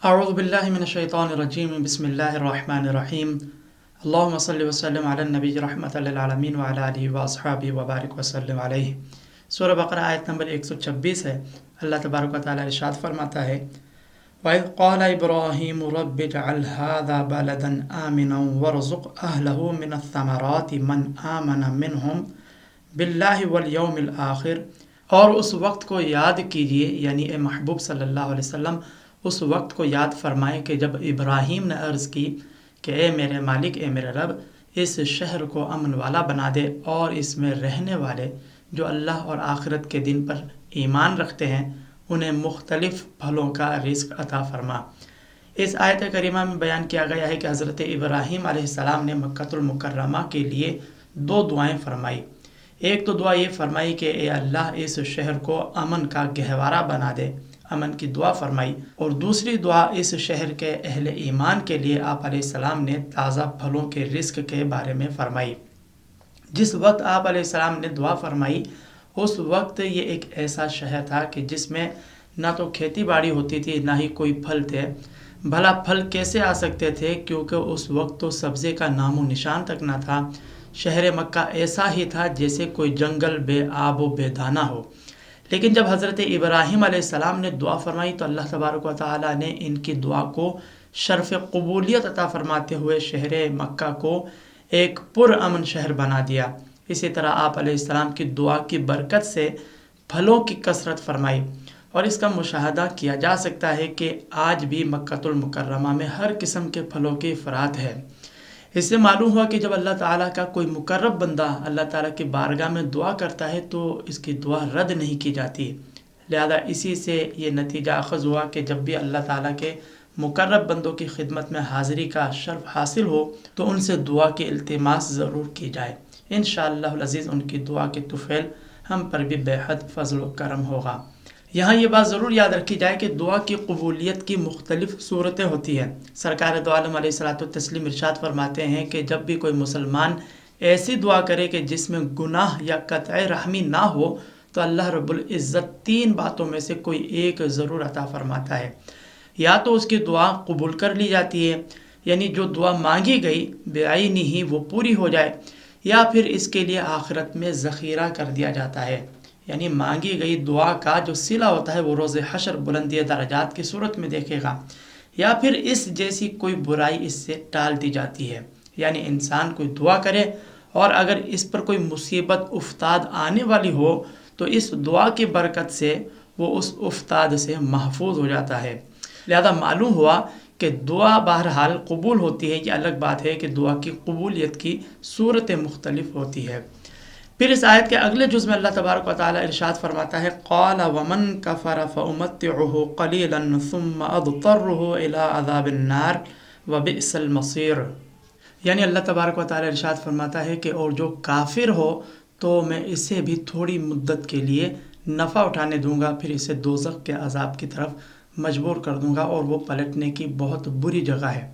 اعوذ باللہ من الشیطان الرجیم بسم اللہ الرحمن الرحیم اللہم صلی وسلم علی النبی رحمۃ للعالمین وعلی آلہ واصحابہ وبارک وسلم علیہ۔ سورہ بقرہ آیت نمبر 126 ہے۔ اللہ تبارک و تعالیٰ ارشاد فرماتا ہے وَإِذْ قَالَ إِبْرَاهِيمُ رَبِّ اجْعَلْ هَٰذَا بَلَدًا آمِنًا وَارْزُقْ أَهْلَهُ مِنَ الثَّمَرَاتِ مَنْ آمَنَ مِنْهُمْ بِاللَّهِ وَالْيَوْمِ الْآخِرِ، اور اس وقت کو یاد کیجئے، یعنی اے محبوب صلی اللہ علیہ وسلم اس وقت کو یاد فرمائے کہ جب ابراہیم نے عرض کی کہ اے میرے مالک، اے میرے رب، اس شہر کو امن والا بنا دے اور اس میں رہنے والے جو اللہ اور آخرت کے دن پر ایمان رکھتے ہیں انہیں مختلف پھلوں کا رزق عطا فرما۔ اس آیت کریمہ میں بیان کیا گیا ہے کہ حضرت ابراہیم علیہ السلام نے مکۃ المکرمہ کے لیے دو دعائیں فرمائی۔ ایک تو دعا یہ فرمائی کہ اے اللہ اس شہر کو امن کا گہوارہ بنا دے، امن کی دعا فرمائی، اور دوسری دعا اس شہر کے اہل ایمان کے لیے آپ علیہ السلام نے تازہ پھلوں کے رزق کے بارے میں فرمائی۔ جس وقت آپ علیہ السلام نے دعا فرمائی اس وقت یہ ایک ایسا شہر تھا کہ جس میں نہ تو کھیتی باڑی ہوتی تھی نہ ہی کوئی پھل تھے۔ بھلا پھل کیسے آ سکتے تھے، کیونکہ اس وقت تو سبزے کا نام و نشان تک نہ تھا۔ شہر مکہ ایسا ہی تھا جیسے کوئی جنگل بے آب و بے دانہ ہو۔ لیکن جب حضرت ابراہیم علیہ السلام نے دعا فرمائی تو اللہ تبارک و تعالیٰ نے ان کی دعا کو شرف قبولیت عطا فرماتے ہوئے شہر مکہ کو ایک پرامن شہر بنا دیا۔ اسی طرح آپ علیہ السلام کی دعا کی برکت سے پھلوں کی کثرت فرمائی، اور اس کا مشاہدہ کیا جا سکتا ہے کہ آج بھی مکۃ المکرمہ میں ہر قسم کے پھلوں کی افراط ہے۔ اس سے معلوم ہوا کہ جب اللہ تعالیٰ کا کوئی مقرب بندہ اللہ تعالیٰ کی بارگاہ میں دعا کرتا ہے تو اس کی دعا رد نہیں کی جاتی۔ لہذا اسی سے یہ نتیجہ اخذ ہوا کہ جب بھی اللہ تعالیٰ کے مقرب بندوں کی خدمت میں حاضری کا شرف حاصل ہو تو ان سے دعا کی التماس ضرور کی جائے۔ انشاءاللہ العزیز ان کی دعا کے طفیل ہم پر بھی بے حد فضل و کرم ہوگا۔ یہاں یہ بات ضرور یاد رکھی جائے کہ دعا کی قبولیت کی مختلف صورتیں ہوتی ہیں۔ سرکار دو عالم علیہ الصلوۃ والتسلیم ارشاد فرماتے ہیں کہ جب بھی کوئی مسلمان ایسی دعا کرے کہ جس میں گناہ یا قطع رحمی نہ ہو تو اللہ رب العزت تین باتوں میں سے کوئی ایک ضرور عطا فرماتا ہے۔ یا تو اس کی دعا قبول کر لی جاتی ہے، یعنی جو دعا مانگی گئی بعینی ہی وہ پوری ہو جائے، یا پھر اس کے لیے آخرت میں ذخیرہ کر دیا جاتا ہے، یعنی مانگی گئی دعا کا جو صلہ ہوتا ہے وہ روز حشر بلندی درجات کی صورت میں دیکھے گا، یا پھر اس جیسی کوئی برائی اس سے ٹال دی جاتی ہے۔ یعنی انسان کوئی دعا کرے اور اگر اس پر کوئی مصیبت افتاد آنے والی ہو تو اس دعا کی برکت سے وہ اس افتاد سے محفوظ ہو جاتا ہے۔ لہذا معلوم ہوا کہ دعا بہرحال قبول ہوتی ہے، یہ الگ بات ہے کہ دعا کی قبولیت کی صورتیں مختلف ہوتی ہے۔ پھر اس آیت کے اگلے جز میں اللہ تبارک و تعالیٰ ارشاد فرماتا ہے قال ومن کفر فامتعه قلیلا ثم اضطره الى عذاب النار وبئس المصیر، یعنی اللہ تبارک و تعالیٰ ارشاد فرماتا ہے کہ اور جو کافر ہو تو میں اسے بھی تھوڑی مدت کے لیے نفع اٹھانے دوں گا، پھر اسے دوزخ کے عذاب کی طرف مجبور کر دوں گا اور وہ پلٹنے کی بہت بری جگہ ہے۔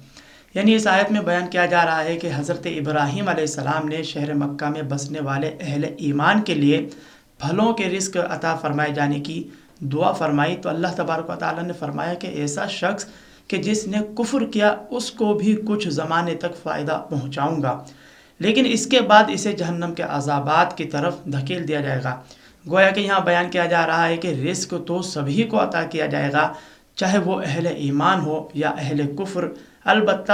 یعنی اس آیت میں بیان کیا جا رہا ہے کہ حضرت ابراہیم علیہ السلام نے شہر مکہ میں بسنے والے اہل ایمان کے لیے پھلوں کے رزق عطا فرمائے جانے کی دعا فرمائی تو اللہ تبارک و تعالیٰ نے فرمایا کہ ایسا شخص کہ جس نے کفر کیا اس کو بھی کچھ زمانے تک فائدہ پہنچاؤں گا، لیکن اس کے بعد اسے جہنم کے عذابات کی طرف دھکیل دیا جائے گا۔ گویا کہ یہاں بیان کیا جا رہا ہے کہ رزق تو سبھی کو عطا کیا جائے گا، چاہے وہ اہل ایمان ہو یا اہل کفر، البتہ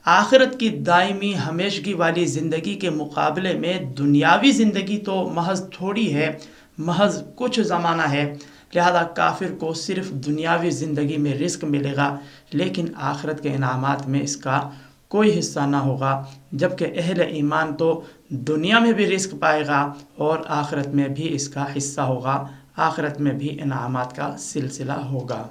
آخرت کی دائمی ہمیشگی والی زندگی کے مقابلے میں دنیاوی زندگی تو محض تھوڑی ہے، محض کچھ زمانہ ہے۔ لہذا کافر کو صرف دنیاوی زندگی میں رزق ملے گا لیکن آخرت کے انعامات میں اس کا کوئی حصہ نہ ہوگا، جبکہ اہل ایمان تو دنیا میں بھی رزق پائے گا اور آخرت میں بھی اس کا حصہ ہوگا، آخرت میں بھی انعامات کا سلسلہ ہوگا۔